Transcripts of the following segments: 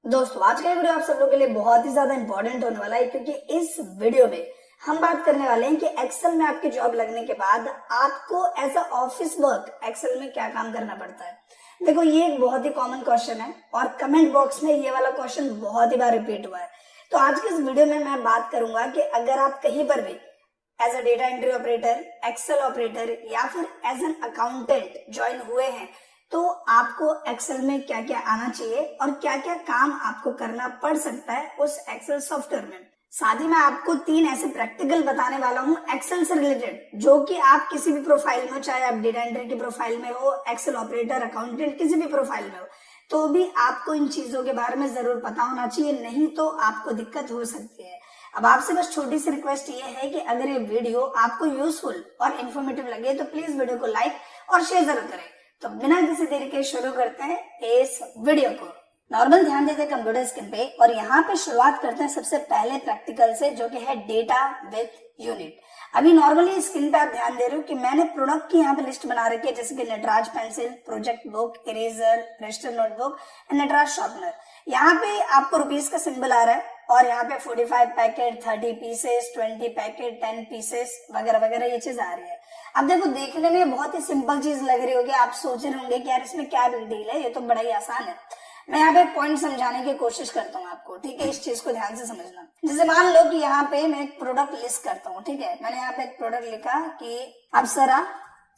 दोस्तों आज का वीडियो आप सब लोगों के लिए बहुत ही ज्यादा इंपॉर्टेंट होने वाला है, क्योंकि इस वीडियो में हम बात करने वाले हैं कि एक्सेल में आपकी जॉब लगने के बाद आपको as a office work Excel में क्या काम करना पड़ता है। देखो, ये एक बहुत ही कॉमन क्वेश्चन है और कमेंट बॉक्स में ये वाला क्वेश्चन बहुत ही बार रिपीट हुआ है। तो आज के इस वीडियो में मैं बात करूंगा कि अगर आप कहीं पर भी as a data entry operator, Excel operator या फिर एज एन अकाउंटेंट ज्वाइन हुए हैं तो आपको एक्सेल में क्या क्या आना चाहिए और क्या क्या काम आपको करना पड़ सकता है उस एक्सेल सॉफ्टवेयर में। साथ ही मैं आपको 3 ऐसे प्रैक्टिकल बताने वाला हूं एक्सेल से रिलेटेड, जो कि आप किसी भी प्रोफाइल में हो, चाहे आप डेटा एंट्री की प्रोफाइल में हो, एक्सेल ऑपरेटर, अकाउंटेंट, किसी भी प्रोफाइल में हो, तो भी आपको इन चीजों के बारे में जरूर पता होना चाहिए, नहीं तो आपको दिक्कत हो सकती है। अब आपसे बस छोटी सी रिक्वेस्ट ये है कि अगर ये वीडियो आपको यूजफुल और इन्फॉर्मेटिव लगे तो प्लीज वीडियो को लाइक और शेयर जरूर करें। तो बिना किसी देरी के शुरू करते हैं इस वीडियो को। नॉर्मल ध्यान देते हैं कंप्यूटर स्क्रीन पे और यहाँ पे शुरुआत करते हैं सबसे पहले प्रैक्टिकल से, जो कि है डेटा विथ यूनिट। अभी नॉर्मली स्क्रीन पे आप ध्यान दे रहे हो कि मैंने प्रोडक्ट की यहाँ पे लिस्ट बना रखी है, जैसे कि Natraj pencil, project book, eraser, register notebook, Natraj sharpener. यहाँ पे आपको रुपीस का सिंबल आ रहा है और यहाँ पे 45 पैकेट, 30 पीसेस, 20 पैकेट, 10 पीसेस वगैरह वगैरह ये चीज आ रही है। अब देखो, देखने में बहुत ही सिंपल चीज लग रही होगी, आप सोच रहे होंगे कि यार इसमें क्या बिग डील है, ये तो बड़ा ही आसान है। मैं यहाँ पे पॉइंट समझाने की कोशिश करता हूँ आपको, ठीक है। इस चीज को ध्यान से समझना। जैसे मान लो कि यहाँ पे मैं एक प्रोडक्ट लिस्ट करता हूँ, ठीक है। मैंने यहाँ पे एक प्रोडक्ट लिखा कि अप्सरा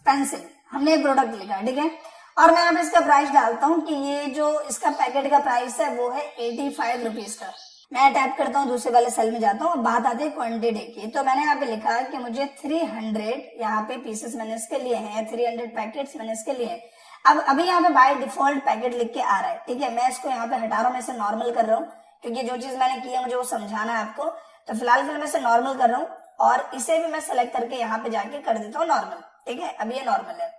पेंसिल, हमने एक प्रोडक्ट लिखा, ठीक है। और मैं यहाँ पे इसका प्राइस डालता हूँ कि ये जो इसका पैकेट का प्राइस है वो है 85 रुपीज का। मैं टाइप करता हूँ, दूसरे वाले सेल में जाता हूँ, बात आती है क्वांटिटी की। तो मैंने यहाँ पे लिखा कि मुझे 300 यहाँ पे पीसेस मैंने इसके लिए हैं, 300 पैकेट्स मैंने इसके लिए हैं। अब अभी यहाँ पे बाय डिफॉल्ट पैकेट लिख के आ रहा है, ठीक है। मैं इसको यहाँ पे हटा रहा हूँ, मैं इसे नॉर्मल कर रहा हूँ, क्योंकि जो चीज मैंने की है मुझे वो समझाना है आपको। तो फिलहाल के लिए मैं इसे नॉर्मल कर रहा हूँ और इसे भी मैं सेलेक्ट करके यहाँ पे जाके कर देता हूँ नॉर्मल, ठीक है। अब ये नॉर्मल है।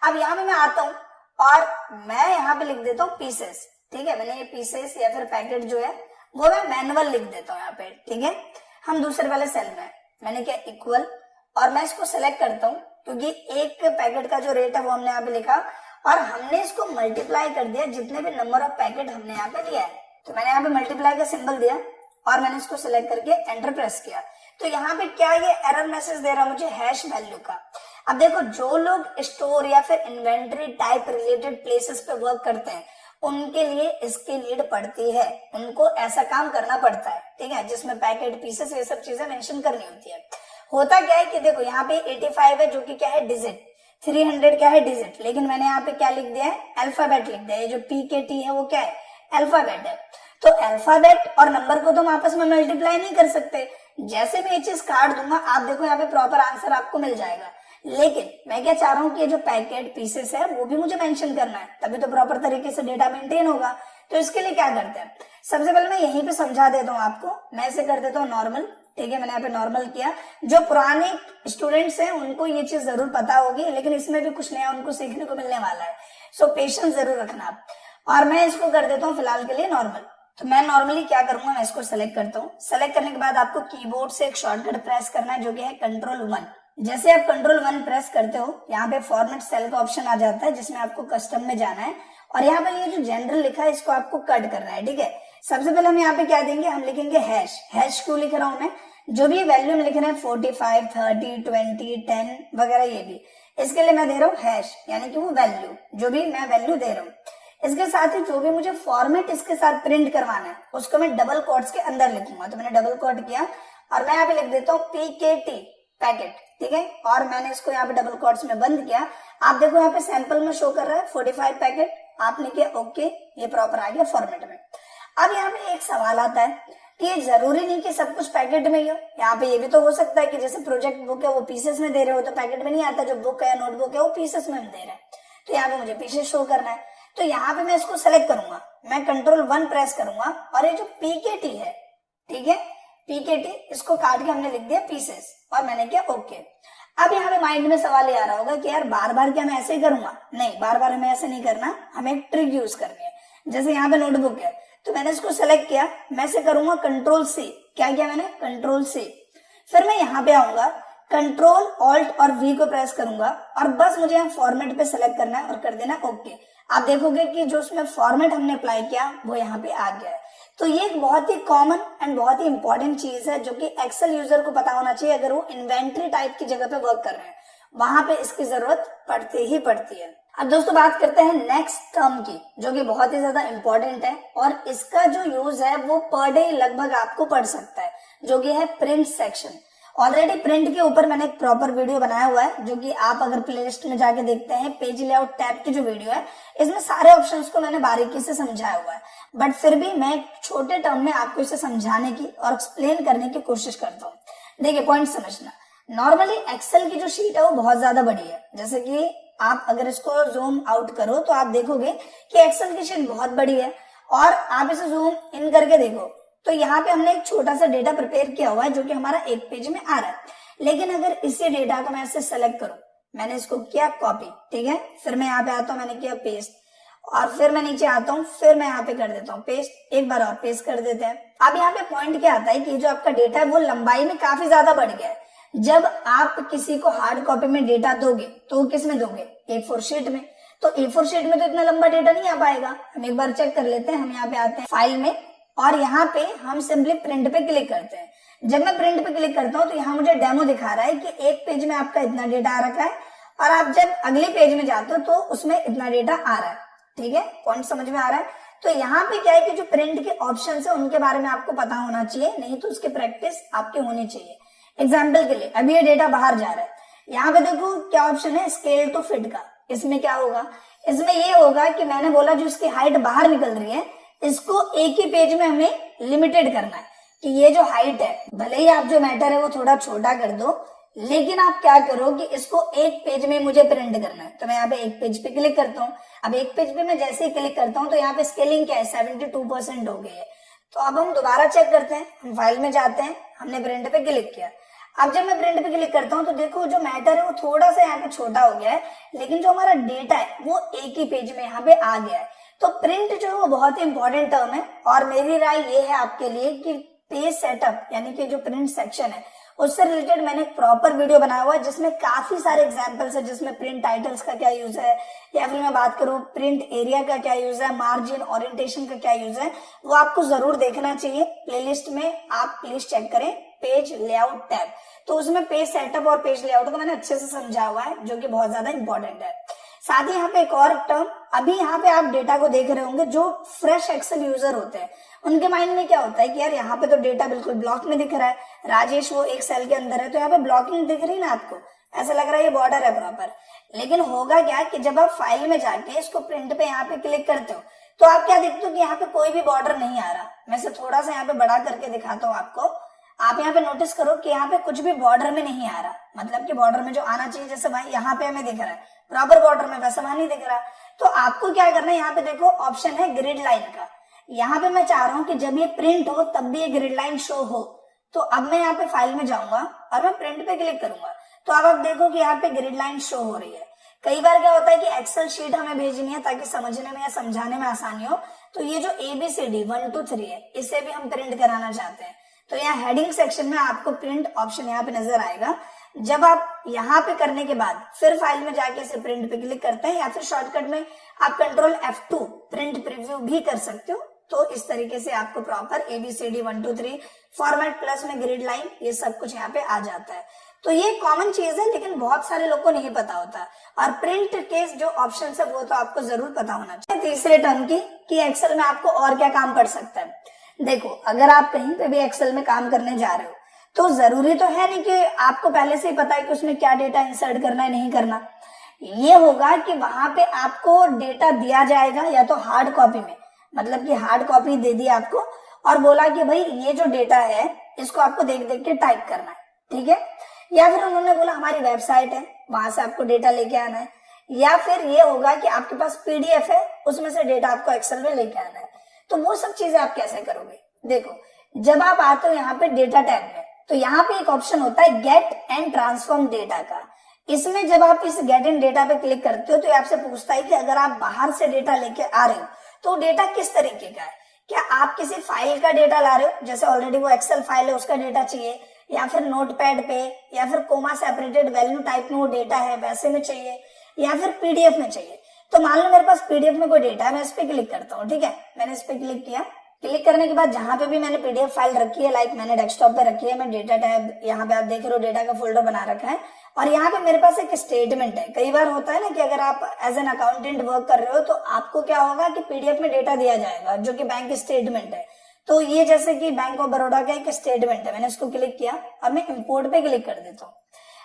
अब यहाँ पे मैं आता हूँ और मैं यहाँ पे लिख देता हूँ पीसेस, ठीक है। मैंने ये पीसेस या फिर पैकेट जो है वो मैं मैनुअल लिख देता हूँ यहाँ पे, ठीक है। हम दूसरे वाले सेल में मैंने क्या इक्वल, और मैं इसको सेलेक्ट करता हूँ क्योंकि एक पैकेट का जो रेट है वो हमने यहाँ पे लिखा और हमने इसको मल्टीप्लाई कर दिया जितने भी नंबर ऑफ पैकेट हमने यहाँ पे लिया है। तो मैंने यहाँ पे मल्टीप्लाई का सिंबल दिया और मैंने इसको सिलेक्ट करके एंटर प्रेस किया। तो यहाँ पे क्या ये एरर मैसेज दे रहा मुझे हैश वैल्यू का। अब देखो, जो लोग स्टोर या फिर इन्वेंट्री टाइप रिलेटेड प्लेसेस पे वर्क करते हैं उनके लिए इसकी नीड पड़ती है, उनको ऐसा काम करना पड़ता है, ठीक है, जिसमें पैकेट, पीसेस, ये सब चीजें मेंशन करनी होती है। होता क्या है कि देखो यहाँ पे 85 है जो कि क्या है डिजिट, 300 क्या है डिजिट, लेकिन मैंने यहाँ पे क्या लिख दिया है, अल्फाबेट लिख दिया है। ये जो पी के टी है वो क्या है, अल्फाबेट है। तो अल्फाबेट और नंबर को तुम आपस में मल्टीप्लाई नहीं कर सकते। जैसे मैं ये चीज काट दूंगा, आप देखो यहाँ पे प्रॉपर आंसर आपको मिल जाएगा। लेकिन मैं क्या चाह रहा हूँ कि ये जो पैकेट, पीसेस है वो भी मुझे मेंशन करना है, तभी तो प्रॉपर तरीके से डेटा मेंटेन होगा। तो इसके लिए क्या करते हैं, सबसे पहले मैं यहीं पे समझा देता हूँ आपको। मैं इसे कर देता हूँ नॉर्मल, ठीक है। मैंने यहाँ पे नॉर्मल किया। जो पुराने स्टूडेंट्स हैं उनको ये चीज जरूर पता होगी, लेकिन इसमें भी कुछ नया उनको सीखने को मिलने वाला है। सो पेशेंस जरूर रखना आप। और मैं इसको कर देता हूँ फिलहाल के लिए नॉर्मल। तो मैं नॉर्मली क्या करूंगा, मैं इसको सेलेक्ट करता हूँ। सेलेक्ट करने के बाद आपको कीबोर्ड से एक शॉर्टकट प्रेस करना है, जो कि है Ctrl+1। जैसे आप Ctrl+1 प्रेस करते हो, यहाँ पे फॉर्मेट सेल का ऑप्शन आ जाता है, जिसमें आपको कस्टम में जाना है और यहाँ पे ये जो जनरल लिखा है इसको आपको कट करना है, ठीक है। सबसे पहले हम यहाँ पे क्या देंगे, हम लिखेंगे हैश। हैश क्यों लिख रहा हूं मैं, जो भी वैल्यू में लिख रहे हैं 45, 30, 20, 10 वगैरह, ये भी इसके लिए मैं दे रहा हूँ हैश, यानी कि वो वैल्यू, जो भी मैं वैल्यू दे रहा हूँ। इसके साथ ही जो भी मुझे फॉर्मेट इसके साथ प्रिंट करवाना है उसको मैं डबल कोट्स के अंदर लिखूंगा। तो मैंने डबल कोट किया और मैं यहाँ पे लिख देता हूँ PKT पैकेट, ठीक है। और मैंने इसको यहाँ पे डबल कोट्स में बंद किया। आप देखो यहाँ पे सैंपल में शो कर रहा है 45 पैकेट, आपने किया ओके, ये प्रॉपर आ गया फॉर्मेट में। अब यहाँ पे एक सवाल आता है कि ये जरूरी नहीं कि सब कुछ पैकेट में ही हो। यहाँ पे ये भी तो हो सकता है कि जैसे प्रोजेक्ट बुक है वो पीसेस में दे रहे हो तो पैकेट में नहीं आता, जो बुक है, नोटबुक है, वो पीसेस में दे रहे हैं। तो यहाँ पे मुझे पीसेस शो करना है, तो यहाँ पे मैं इसको सेलेक्ट करूंगा, मैं Ctrl+1 प्रेस करूंगा और ये जो PKT है, ठीक है, PKT, इसको काट के हमने लिख दिया पीसेस और मैंने किया ओके। अब यहाँ पे माइंड में सवाल ये आ रहा होगा कि यार बार बार क्या मैं ऐसे ही करूंगा, नहीं, बार बार हमें ऐसे नहीं करना, हमें एक ट्रिक यूज करनी है। जैसे यहाँ पे नोटबुक है तो मैंने इसको सेलेक्ट किया, मैं इसे करूंगा Ctrl+C। क्या किया मैंने, Ctrl+C। फिर मैं यहाँ पे आऊंगा, Ctrl, Alt और V को प्रेस करूंगा और बस मुझे यहाँ फॉर्मेट पे सेलेक्ट करना है और कर देना ओके। आप देखोगे कि जो उसमें फॉर्मेट हमने अप्लाई किया वो यहाँ पे आ गया है। तो ये एक बहुत ही कॉमन एंड बहुत ही इंपॉर्टेंट चीज है जो कि एक्सेल यूजर को पता होना चाहिए। अगर वो इन्वेंट्री टाइप की जगह पे वर्क कर रहे हैं वहां पे इसकी जरूरत पड़ती ही पड़ती है। अब दोस्तों बात करते हैं नेक्स्ट टर्म की, जो कि बहुत ही ज्यादा इंपॉर्टेंट है और इसका जो यूज है वो पर डे लगभग आपको पड़ सकता है, जो कि है प्रिंट सेक्शन। ऑलरेडी प्रिंट के ऊपर मैंने एक प्रॉपर वीडियो बनाया हुआ है, जो कि आप अगर प्लेलिस्ट में जाके देखते हैं, पेज लेआउट टैब की जो वीडियो है इसमें सारे ऑप्शंस को मैंने बारीकी से समझाया हुआ है। बट फिर भी मैं एक छोटे टर्म में आपको इसे समझाने की और एक्सप्लेन करने की कोशिश करता हूँ। देखिए पॉइंट समझना, नॉर्मली एक्सेल की जो शीट है वो बहुत ज्यादा बड़ी है। जैसे कि आप अगर इसको जूम आउट करो तो आप देखोगे कि एक्सेल की शीट बहुत बड़ी है, और आप इसे जूम इन करके देखो तो यहाँ पे हमने एक छोटा सा डेटा प्रिपेयर किया हुआ है जो कि हमारा एक पेज में आ रहा है। लेकिन अगर इसी डेटा को मैं ऐसे सेलेक्ट करूं, मैंने इसको किया कॉपी, ठीक है, फिर मैं यहाँ पे आता हूँ, मैंने किया पेस्ट, और फिर मैं नीचे आता हूँ, फिर मैं यहाँ पे कर देता हूँ पेस्ट, एक बार और पेस्ट कर देते हैं। अब यहाँ पे पॉइंट क्या आता है कि जो आपका डेटा है वो लंबाई में काफी ज्यादा बढ़ गया है। जब आप किसी को हार्ड कॉपी में डेटा दोगे तो किस में दोगे, A4 शीट में। तो A4 शीट में तो इतना लंबा डेटा नहीं आ पाएगा। हम एक बार चेक कर लेते हैं। हम यहाँ पे आते हैं फाइल में और यहाँ पे हम सिंपली प्रिंट पे क्लिक करते हैं। जब मैं प्रिंट पे क्लिक करता हूँ तो यहाँ मुझे डेमो दिखा रहा है कि एक पेज में आपका इतना डेटा आ रखा है, और आप जब अगले पेज में जाते हो तो उसमें इतना डेटा आ रहा है। ठीक है, पॉइंट समझ में आ रहा है। तो यहाँ पे क्या है कि जो प्रिंट के ऑप्शन है उनके बारे में आपको पता होना चाहिए, नहीं तो उसकी प्रैक्टिस आपकी होनी चाहिए। एग्जाम्पल के लिए अभी ये डेटा बाहर जा रहा है, यहाँ पे देखो क्या ऑप्शन है, स्केल टू फिट का। इसमें क्या होगा, इसमें ये होगा कि मैंने बोला जो इसकी हाइट बाहर निकल रही है इसको एक ही पेज में हमें लिमिटेड करना है कि ये जो हाइट है, भले ही आप जो मैटर है वो थोड़ा छोटा कर दो, लेकिन आप क्या करो कि इसको एक पेज में मुझे प्रिंट करना है। तो मैं यहाँ पे एक पेज पे क्लिक करता हूँ। अब एक पेज पे मैं जैसे ही क्लिक करता हूँ तो यहाँ पे स्केलिंग क्या है, 72% हो गई है। तो अब हम दोबारा चेक करते हैं, हम फाइल में जाते हैं, हमने प्रिंट पे क्लिक किया। अब जब मैं प्रिंट पे क्लिक करता हूँ तो देखो जो मैटर है वो थोड़ा सा यहाँ पे छोटा हो गया है, लेकिन जो हमारा डेटा है वो एक ही पेज में यहाँ पे आ गया है। तो प्रिंट जो है वो बहुत ही इंपॉर्टेंट टर्म है, और मेरी राय ये है आपके लिए कि पेज सेटअप यानी कि जो प्रिंट सेक्शन है उससे रिलेटेड मैंने एक प्रॉपर वीडियो बनाया हुआ है जिसमें काफी सारे एग्जांपल्स है, जिसमें प्रिंट टाइटल्स का क्या यूज है, या फिर मैं बात करूं प्रिंट एरिया का क्या यूज है, मार्जिन ओरिएंटेशन का क्या यूज है, वो आपको जरूर देखना चाहिए। प्लेलिस्ट में आप प्लीज चेक करें पेज लेआउट टैब, तो उसमें पेज सेटअप और पेज लेआउट को मैंने अच्छे से समझा हुआ है, जो कि बहुत ज्यादा इंपॉर्टेंट है। साथ ही यहाँ पे एक और टर्म, अभी यहाँ पे आप डेटा को देख रहे होंगे, जो फ्रेश एक्सेल यूजर होते हैं उनके माइंड में क्या होता है कि यार यहाँ पे तो डेटा बिल्कुल ब्लॉक में दिख रहा है, राजेश वो एक सेल के अंदर है तो यहाँ पे ब्लॉकिंग दिख रही है ना, आपको ऐसा लग रहा है ये बॉर्डर है प्रॉपर। लेकिन होगा क्या कि जब आप फाइल में जाके इसको प्रिंट पे यहाँ पे क्लिक करते हो तो आप क्या देखते हो कि यहाँ पे कोई भी बॉर्डर नहीं आ रहा। मैं इसे थोड़ा सा यहाँ पे बड़ा करके दिखाता हूँ आपको। आप यहाँ पे नोटिस करो कि यहाँ पे कुछ भी बॉर्डर में नहीं आ रहा, मतलब कि बॉर्डर में जो आना चाहिए, जैसे भाई यहाँ पे हमें दिख रहा है प्रॉपर बॉर्डर में, वैसा वहां नहीं दिख रहा। तो आपको क्या करना है, यहाँ पे देखो ऑप्शन है ग्रिड लाइन का। यहाँ पे मैं चाह रहा हूँ कि जब ये प्रिंट हो तब भी ये ग्रिड लाइन शो हो। तो अब मैं यहाँ पे फाइल में जाऊंगा और मैं प्रिंट पे क्लिक करूंगा, तो अब आप देखो कि यहाँ पे ग्रिड लाइन शो हो रही है। कई बार क्या होता है कि एक्सेल शीट हमें भेजनी है ताकि समझने में या समझाने में आसानी हो, तो ये जो ABCD 1 2 3 है इसे भी हम प्रिंट कराना चाहते हैं। तो यहाँ हेडिंग सेक्शन में आपको प्रिंट ऑप्शन यहाँ पे नजर आएगा। जब आप यहाँ पे करने के बाद फिर फाइल में जाके इसे प्रिंट पे क्लिक करते हैं, या फिर शॉर्टकट में आप कंट्रोल F2 प्रिंट प्रीव्यू भी कर सकते हो। तो इस तरीके से आपको प्रॉपर ABCD 1 2 3 फॉर्मेट प्लस में ग्रिड लाइन ये सब कुछ यहाँ पे आ जाता है। तो ये कॉमन चीज है, लेकिन बहुत सारे लोग को नहीं पता होता। और प्रिंट के जो ऑप्शन है वो तो आपको जरूर पता होना चाहिए। तीसरे टर्म की कि एक्सेल में आपको और क्या काम पड़ सकता है। देखो, अगर आप कहीं पे भी एक्सेल में काम करने जा रहे हो तो जरूरी तो है नहीं कि आपको पहले से ही पता है कि उसमें क्या डेटा इंसर्ट करना है नहीं करना। ये होगा कि वहां पे आपको डेटा दिया जाएगा या तो हार्ड कॉपी में, मतलब कि हार्ड कॉपी दे दी आपको और बोला कि भाई ये जो डेटा है इसको आपको देख देख के टाइप करना है, ठीक है। या फिर उन्होंने बोला हमारी वेबसाइट है वहां से आपको डेटा लेके आना है, या फिर ये होगा कि आपके पास PDF है उसमें से डेटा आपको एक्सेल में लेके आना है। तो वो सब चीजें आप कैसे करोगे। देखो, जब आप आते हो यहाँ पे डेटा टैब में, तो यहाँ पे एक ऑप्शन होता है गेट एंड ट्रांसफॉर्म डेटा का। इसमें जब आप इस गेट एंड डेटा पे क्लिक करते हो तो ये आपसे पूछता है कि अगर आप बाहर से डेटा लेके आ रहे हो तो डेटा किस तरीके का है। क्या आप किसी फाइल का डेटा ला रहे हो, जैसे ऑलरेडी वो एक्सेल फाइल है उसका डेटा चाहिए, या फिर नोटपैड पे, या फिर कोमा सेपरेटेड वैल्यू टाइप में वो डेटा है वैसे में चाहिए, या फिर PDF में चाहिए। तो मान लो मेरे पास पीडीएफ में कोई डेटा है, मैं इस पे क्लिक करता हूँ, ठीक है। मैंने इस पे क्लिक किया। क्लिक करने के बाद जहां पे भी मैंने पीडीएफ फाइल रखी है, लाइक मैंने डेस्कटॉप पे रखी है, मैं डेटा टैब यहाँ पे आप देख रहे हो डेटा का फोल्डर बना रखा है, और यहाँ पे मेरे पास एक स्टेटमेंट है। कई बार होता है ना कि अगर आप एज एन अकाउंटेंट वर्क कर रहे हो तो आपको क्या होगा कि पीडीएफ में डेटा दिया जाएगा जो कि बैंक स्टेटमेंट है। तो ये जैसे कि बैंक ऑफ बड़ौदा का एक स्टेटमेंट है, मैंने इसको क्लिक किया और मैं इंपोर्ट पे क्लिक कर देता हूँ।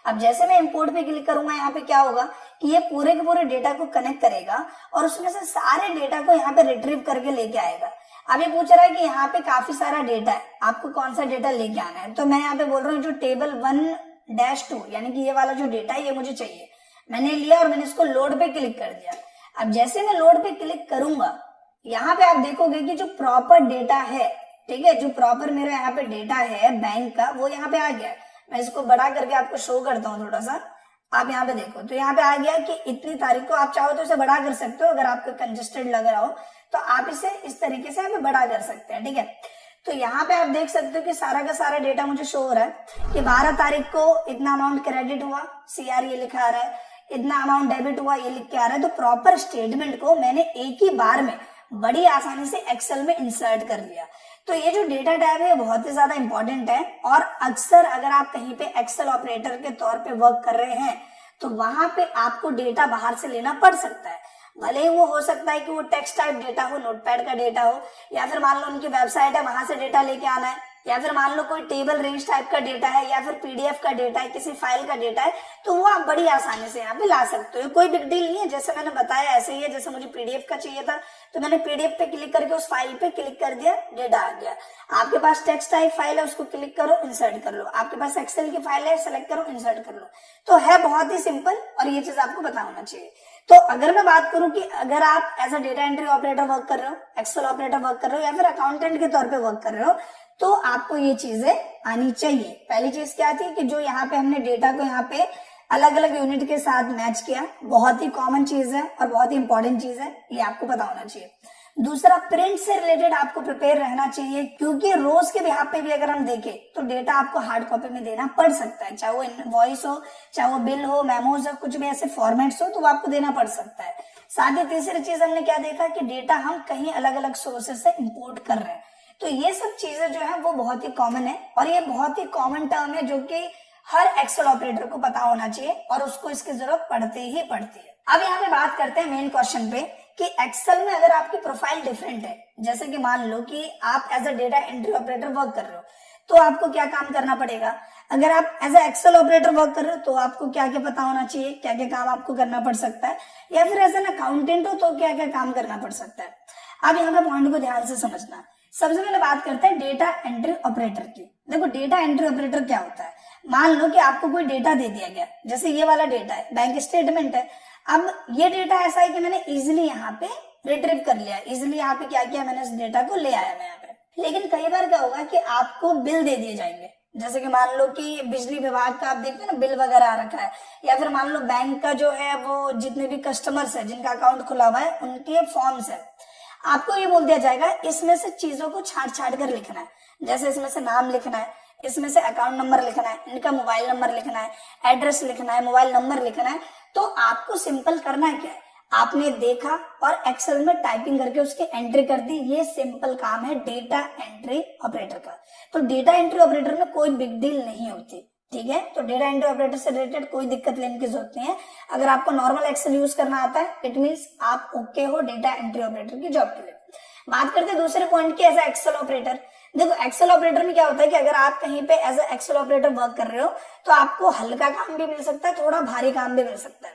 अब जैसे मैं इंपोर्ट पे क्लिक करूंगा, यहाँ पे क्या होगा कि ये पूरे के पूरे डेटा को कनेक्ट करेगा और उसमें से सारे डेटा को यहाँ पे रिट्रीव करके लेके आएगा। अब ये पूछ रहा है कि यहाँ पे काफी सारा डेटा है, आपको कौन सा डेटा लेके आना है। तो मैं यहाँ पे बोल रहा हूँ जो टेबल 1-2 यानी कि ये वाला जो डेटा है ये मुझे चाहिए। मैंने लिया और मैंने इसको लोड पे क्लिक कर दिया। अब जैसे मैं लोड पे क्लिक करूंगा, यहाँ पे आप देखोगे कि जो प्रॉपर डेटा है, ठीक है, जो प्रॉपर मेरा यहाँ पे डेटा है बैंक का, वो यहाँ पे आ गया। मैं इसको बड़ा करके आपको शो करता हूँ थोड़ा सा, आप यहाँ पे देखो तो यहाँ पे आ गया कि इतनी तारीख को। आप चाहो तो इसे बड़ा कर सकते हो, अगर आपको कंजेस्टेड लग रहा हो तो आप इसे इस तरीके से यहाँ पे बड़ा कर सकते हैं, ठीक है। तो यहाँ पे आप देख सकते हो कि सारा का सारा डेटा मुझे शो हो रहा है कि 12 तारीख को इतना अमाउंट क्रेडिट हुआ, सीआर ये लिखा आ रहा है, इतना अमाउंट डेबिट हुआ ये लिख के आ रहा है। तो प्रॉपर स्टेटमेंट को मैंने एक ही बार में बड़ी आसानी से एक्सेल में इंसर्ट कर लिया। तो ये जो डेटा टैब है बहुत ही ज्यादा इंपॉर्टेंट है, और अक्सर अगर आप कहीं पे एक्सेल ऑपरेटर के तौर पे वर्क कर रहे हैं तो वहां पे आपको डेटा बाहर से लेना पड़ सकता है। भले ही वो हो सकता है कि वो टेक्स्ट टाइप डेटा हो, नोटपैड का डेटा हो, या फिर मान लो उनकी वेबसाइट है वहां से डेटा लेके आना है, या फिर मान लो कोई टेबल रेंज टाइप का डेटा है, या फिर पीडीएफ का डेटा है, किसी फाइल का डेटा है, तो वो आप बड़ी आसानी से यहाँ पे ला सकते हो। कोई बिग डील नहीं है, जैसे मैंने बताया ऐसे ही है। जैसे मुझे पीडीएफ का चाहिए था तो मैंने पीडीएफ पे क्लिक करके उस फाइल पे क्लिक कर दिया, डेटा आ गया। आपके पास टेक्स्ट टाइप फाइल है, उसको क्लिक करो, इंसर्ट कर लो। आपके पास एक्सेल की फाइल है, सेलेक्ट करो, इंसर्ट कर लो। तो है बहुत ही सिंपल, और ये चीज आपको पता होना चाहिए। तो अगर मैं बात करूं कि अगर आप as a data entry operator work कर रहे हो, एक्सेल ऑपरेटर वर्क कर रहे हो, या फिर अकाउंटेंट के तौर पे वर्क कर रहे हो, तो आपको ये चीजें आनी चाहिए। पहली चीज क्या थी कि जो यहाँ पे हमने डेटा को यहाँ पे अलग अलग यूनिट के साथ मैच किया, बहुत ही कॉमन चीज है और बहुत ही इंपॉर्टेंट चीज है, ये आपको पता होना चाहिए। दूसरा, प्रिंट से रिलेटेड आपको प्रिपेयर रहना चाहिए, क्योंकि रोज के बिहाफ पे भी अगर हम देखें तो डेटा आपको हार्ड कॉपी में देना पड़ सकता है, चाहे वो इनवॉइस हो, चाहे वो बिल हो, मेमोज हो, कुछ भी ऐसे फॉर्मेट्स हो, तो वो आपको देना पड़ सकता है। साथ ही तीसरी चीज हमने क्या देखा कि डेटा हम कहीं अलग अलग सोर्सेज से इंपोर्ट कर रहे हैं। तो ये सब चीजें जो है वो बहुत ही कॉमन है, और ये बहुत ही कॉमन टर्म है जो कि हर एक्सेल ऑपरेटर को पता होना चाहिए, और उसको इसकी जरूरत पड़ती ही पड़ती है। अब यहाँ पे बात करते हैं मेन क्वेश्चन पे कि एक्सेल में अगर आपकी प्रोफाइल डिफरेंट है, जैसे कि मान लो कि आप as a data entry operator work कर रहे हो, तो आपको क्या काम करना पड़ेगा। अगर आप as a Excel operator work कर रहे हो तो आपको क्या क्या पता होना चाहिए, क्या क्या काम आपको करना पड़ सकता है, या फिर एज एन अकाउंटेंट हो तो क्या क्या काम करना पड़ सकता है। अब यहाँ पे पॉइंट को ध्यान से समझना। सबसे पहले बात करते हैं डेटा एंट्री ऑपरेटर की। देखो डेटा एंट्री ऑपरेटर क्या होता है। मान लो कि आपको कोई डेटा दे दिया गया, जैसे ये वाला डेटा है, बैंक स्टेटमेंट है। अब ये डेटा ऐसा है कि मैंने इजिली यहाँ पे रिट्रीव कर लिया, इजिली यहाँ पे क्या किया, मैंने इस डेटा को ले आया मैं यहाँ पे। लेकिन कई बार क्या होगा कि आपको बिल दे दिए जाएंगे, जैसे कि मान लो कि बिजली विभाग का आप देखते हैं ना बिल वगैरह आ रखा है, या फिर मान लो बैंक का जो है वो जितने भी कस्टमर्स है जिनका अकाउंट खुला हुआ है उनके फॉर्म्स है। आपको ये बोल दिया जाएगा इसमें से चीजों को छांट छांट कर लिखना है, जैसे इसमें से नाम लिखना है, इसमें से अकाउंट नंबर लिखना है, इनका मोबाइल नंबर लिखना है, एड्रेस लिखना है, मोबाइल नंबर लिखना है। तो आपको सिंपल करना क्या है, आपने देखा और एक्सेल में टाइपिंग करके उसकी एंट्री कर दी। ये सिंपल काम है डेटा एंट्री ऑपरेटर का। तो डेटा एंट्री ऑपरेटर में कोई बिग डील नहीं होती, ठीक है। तो डेटा एंट्री ऑपरेटर से रिलेटेड कोई दिक्कत लेने की जरूरत नहीं है। अगर आपको नॉर्मल एक्सेल यूज करना आता है इट मींस आप ओके हो डेटा एंट्री ऑपरेटर की जॉब के लिए। बात करते हैं दूसरे पॉइंट की, एज ए एक्सेल ऑपरेटर। देखो एक्सेल ऑपरेटर में क्या होता है कि अगर आप कहीं पे as a Excel operator work कर रहे हो तो आपको हल्का काम भी मिल सकता है, थोड़ा भारी काम भी मिल सकता है।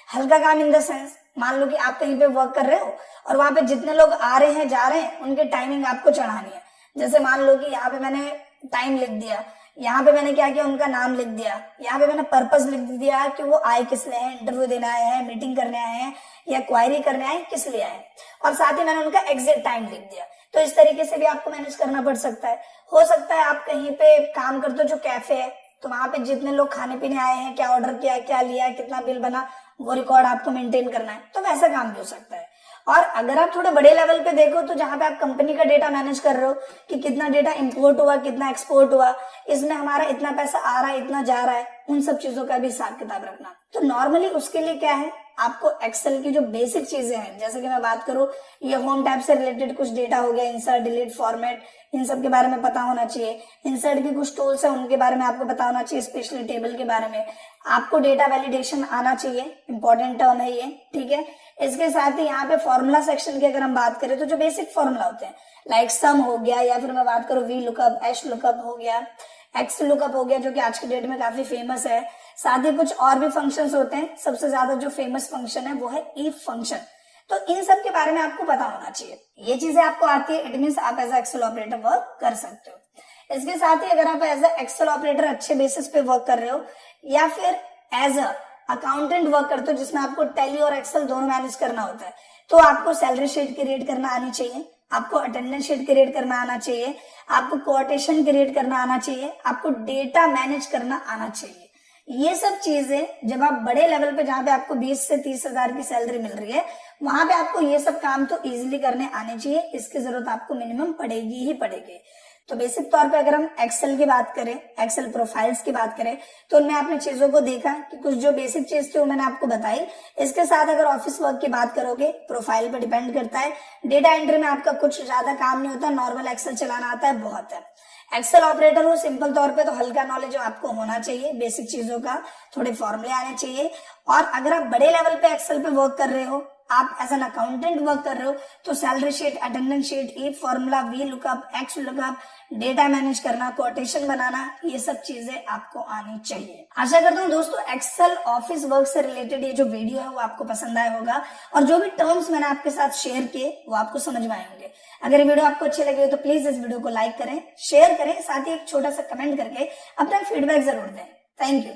हल्का काम इन द सेंस, मान लो कि आप कहीं पे वर्क कर रहे हो और वहां पे जितने लोग आ रहे हैं जा रहे हैं उनकी टाइमिंग आपको चढ़ानी है। जैसे मान लो कि यहाँ पे मैंने टाइम लिख दिया, यहाँ पे मैंने क्या किया उनका नाम लिख दिया, यहाँ पे मैंने पर्पस लिख दिया कि वो आए किस लिए हैं, इंटरव्यू देने आए हैं, मीटिंग करने आए हैं, या क्वायरी करने आए किस लिए आए, और साथ ही मैंने उनका एग्जिट टाइम लिख दिया। तो इस तरीके से भी आपको मैनेज करना पड़ सकता है। हो सकता है आप कहीं पे काम करते हो जो कैफे है, तो वहां पे जितने लोग खाने पीने आए हैं, क्या ऑर्डर किया, क्या लिया, कितना बिल बना, वो रिकॉर्ड आपको मेंटेन करना है, तो वैसा काम भी हो सकता है। और अगर आप थोड़े बड़े लेवल पे देखो तो जहां पे आप कंपनी का डेटा मैनेज कर रहे हो कि कितना डेटा इंपोर्ट हुआ, कितना एक्सपोर्ट हुआ, इसमें हमारा इतना पैसा आ रहा है, इतना जा रहा है, उन सब चीजों का भी हिसाब किताब रखना। तो नॉर्मली उसके लिए क्या है, आपको एक्सेल की जो बेसिक चीजें हैं, जैसे कि मैं बात करूं, ये होम टैब से रिलेटेड कुछ डेटा हो गया, इंसर्ट, डिलीट, फॉर्मेट, इन सब के बारे में पता होना चाहिए। इंसर्ट की कुछ टूल्स है उनके बारे में आपको पता होना चाहिए, स्पेशली टेबल के बारे में। आपको डेटा वैलिडेशन आना चाहिए, इंपॉर्टेंट टर्म है ये, ठीक है। इसके साथ ही यहाँ पे फॉर्मूला सेक्शन की अगर हम बात करें तो जो बेसिक फॉर्मूला होते हैं, लाइक सम हो गया, या फिर मैं बात करूं वी लुकअप, एच लुकअप हो गया, एक्स लुकअप हो गया, जो कि आज की डेट में काफी फेमस है। साथ ही कुछ और भी फंक्शंस होते हैं, सबसे ज्यादा जो फेमस फंक्शन है वो है इफ फंक्शन। तो इन सब के बारे में आपको पता होना चाहिए। ये चीजें आपको आती है, इट मींस आप as a Excel operator work कर सकते हो। इसके साथ ही अगर आप एज अ एक्सेल ऑपरेटर अच्छे बेसिस पे वर्क कर रहे हो, या फिर एज अ अकाउंटेंट वर्क करते हो जिसमें आपको टैली और एक्सेल दोनों मैनेज करना होता है, तो आपको सैलरी शीट क्रिएट करना आनी चाहिए, आपको अटेंडेंस शीट क्रिएट करना आना चाहिए, आपको कोटेशन क्रिएट करना आना चाहिए, आपको डेटा मैनेज करना आना चाहिए। ये सब चीजें जब आप बड़े लेवल पे, जहां पे आपको 20 से 30 हजार की सैलरी मिल रही है, वहां पे आपको ये सब काम तो इजीली करने आने चाहिए। इसकी जरूरत आपको मिनिमम पड़ेगी ही पड़ेगी। तो बेसिक तौर पे अगर हम एक्सेल की बात करें, एक्सेल प्रोफाइल्स की बात करें, तो उनमें आपने चीजों को देखा कि कुछ जो बेसिक चीज थी वो मैंने आपको बताई। इसके साथ अगर ऑफिस वर्क की बात करोगे, प्रोफाइल पे डिपेंड करता है। डेटा एंट्री में आपका कुछ ज्यादा काम नहीं होता, नॉर्मल एक्सेल चलाना आता है, बहुत है। एक्सेल ऑपरेटर हो सिंपल तौर पे तो हल्का नॉलेज आपको होना चाहिए, बेसिक चीजों का थोड़े फॉर्मूले आने चाहिए। और अगर आप बड़े लेवल पे एक्सेल पे वर्क कर रहे हो, आप एज एन अकाउंटेंट वर्क कर रहे हो, तो salary sheet, attendance sheet, E formula, V lookup, X lookup, data manage करना, कोटेशन बनाना, ये सब चीजें आपको आनी चाहिए। आशा करता हूँ दोस्तों एक्सेल ऑफिस वर्क से रिलेटेड ये जो वीडियो है वो आपको पसंद आया होगा, और जो भी टर्म्स मैंने आपके साथ शेयर किए वो आपको समझ में आए होंगे। अगर ये वीडियो आपको अच्छी लगी हो तो प्लीज इस वीडियो को लाइक करें, शेयर करें, साथ ही एक छोटा सा कमेंट करके अपना फीडबैक जरूर दें। Thank you.